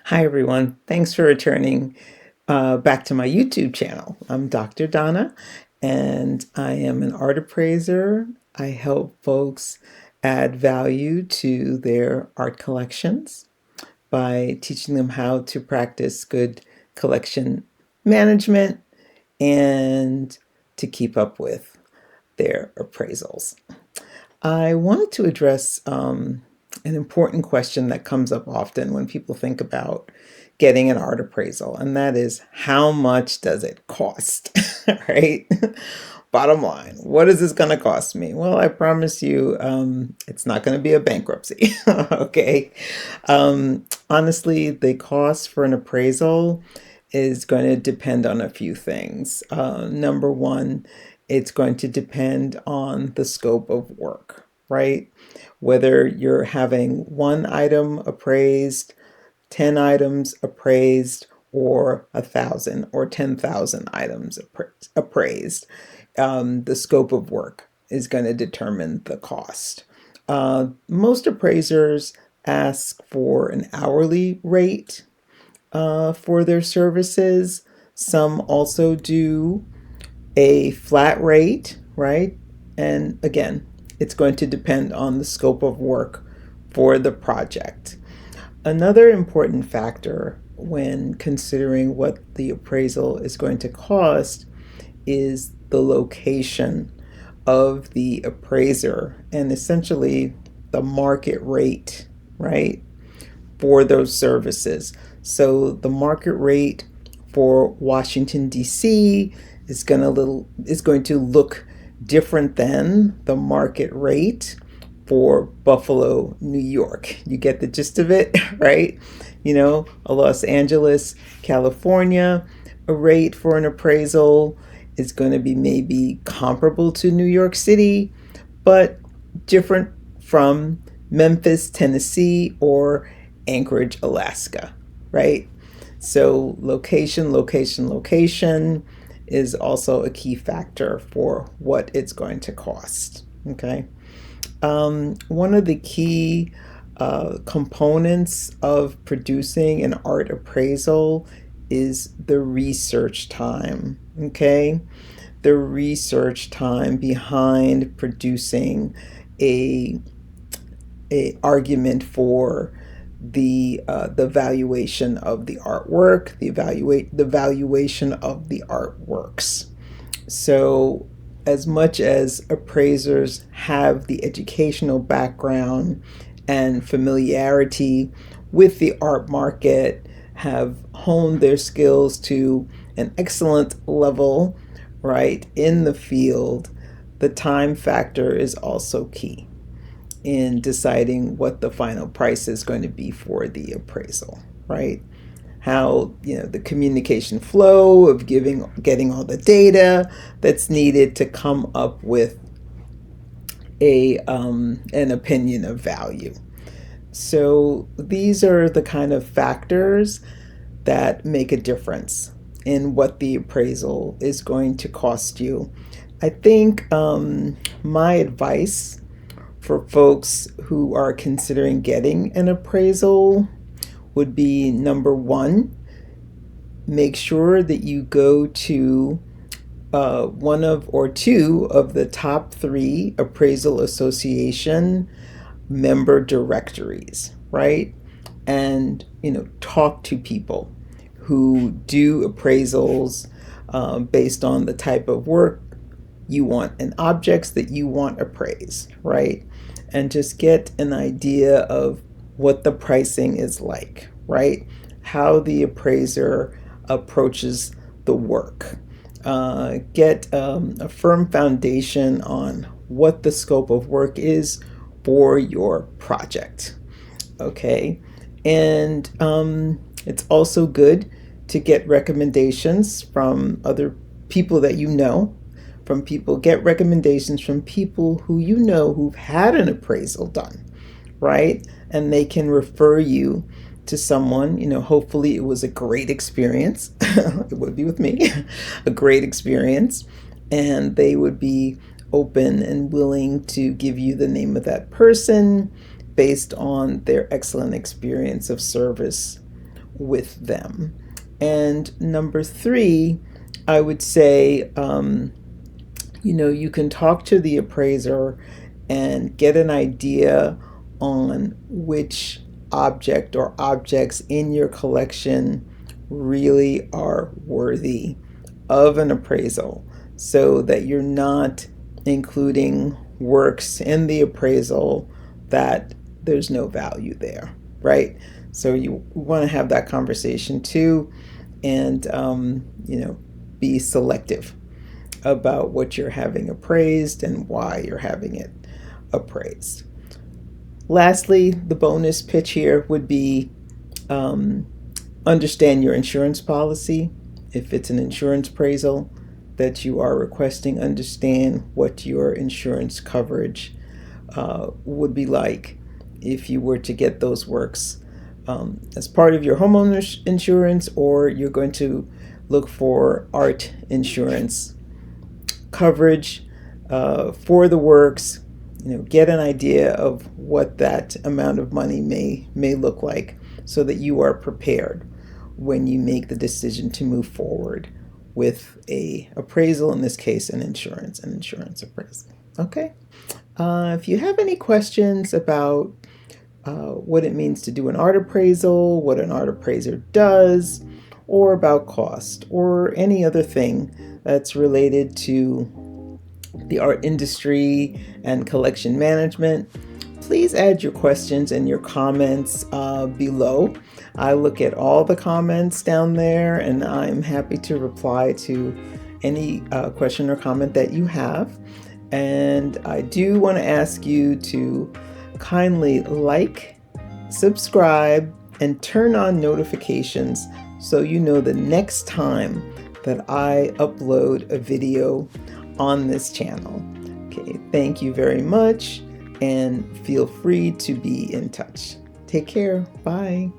Hi, everyone. Thanks for returning back to my YouTube channel. I'm Dr. Donna, and I am an art appraiser. I help folks add value to their art collections by teaching them how to practice good collection management and to keep up with their appraisals. I wanted to address an important question that comes up often when people think about getting an art appraisal, and that is, how much does it cost? Right? Bottom line, what is this going to cost me? Well, I promise you, it's not going to be a bankruptcy. Okay. Honestly, the cost for an appraisal is going to depend on a few things. Number one, it's going to depend on the scope of work, right? Whether you're having one item appraised, 10 items appraised, or 1,000 or 10,000 items appraised. The scope of work is going to determine the cost. Most appraisers ask for an hourly rate for their services. Some also do a flat rate, right? And again, it's going to depend on the scope of work for the project. Another important factor when considering what the appraisal is going to cost is the location of the appraiser and essentially the market rate, right, for those services. So the market rate for Washington, D.C. is going to look different than the market rate for Buffalo, New York. You get the gist of it, right? A Los Angeles, California, a rate for an appraisal is going to be maybe comparable to New York City, but different from Memphis, Tennessee, or Anchorage, Alaska, right? So location, location, location is also a key factor for what it's going to cost, okay? One of the key components of producing an art appraisal is the research time, okay? The research time behind producing a argument for the valuation of the artwork, the valuation of the artworks. So as much as appraisers have the educational background and familiarity with the art market, have honed their skills to an excellent level, right, in the field, the time factor is also key in deciding what the final price is going to be for the appraisal, right? How the communication flow of getting all the data that's needed to come up with an opinion of value. So these are the kind of factors that make a difference in what the appraisal is going to cost you. I think my advice for folks who are considering getting an appraisal would be, number one, make sure that you go to one of or two of the top 3 Appraisal Association member directories, right? And talk to people who do appraisals based on the type of work you want and objects that you want appraised, right? And just get an idea of what the pricing is like, right? How the appraiser approaches the work. Get a firm foundation on what the scope of work is for your project, okay? And it's also good to get recommendations from other people that get recommendations from people who who've had an appraisal done, right? And they can refer you to someone, hopefully it was a great experience. It would be with me, a great experience. And they would be open and willing to give you the name of that person based on their excellent experience of service with them. And number three, I would say, you can talk to the appraiser and get an idea on which object or objects in your collection really are worthy of an appraisal, so that you're not including works in the appraisal that there's no value there, right? So you want to have that conversation too, and be selective about what you're having appraised and why you're having it appraised. Lastly, the bonus pitch here would be, understand your insurance policy. If it's an insurance appraisal that you are requesting, understand what your insurance coverage would be like if you were to get those works as part of your homeowner's insurance, or you're going to look for art insurance coverage for the works. Get an idea of what that amount of money may look like, so that you are prepared when you make the decision to move forward with a appraisal, in this case an insurance appraisal. Okay. If you have any questions about what it means to do an art appraisal, what an art appraiser does, or about cost, or any other thing that's related to the art industry and collection management, please add your questions and your comments below. I look at all the comments down there, and I'm happy to reply to any question or comment that you have. And I do want to ask you to kindly like, subscribe, and turn on notifications so you know the next time that I upload a video on this channel. Okay, thank you very much, and feel free to be in touch. Take care. Bye.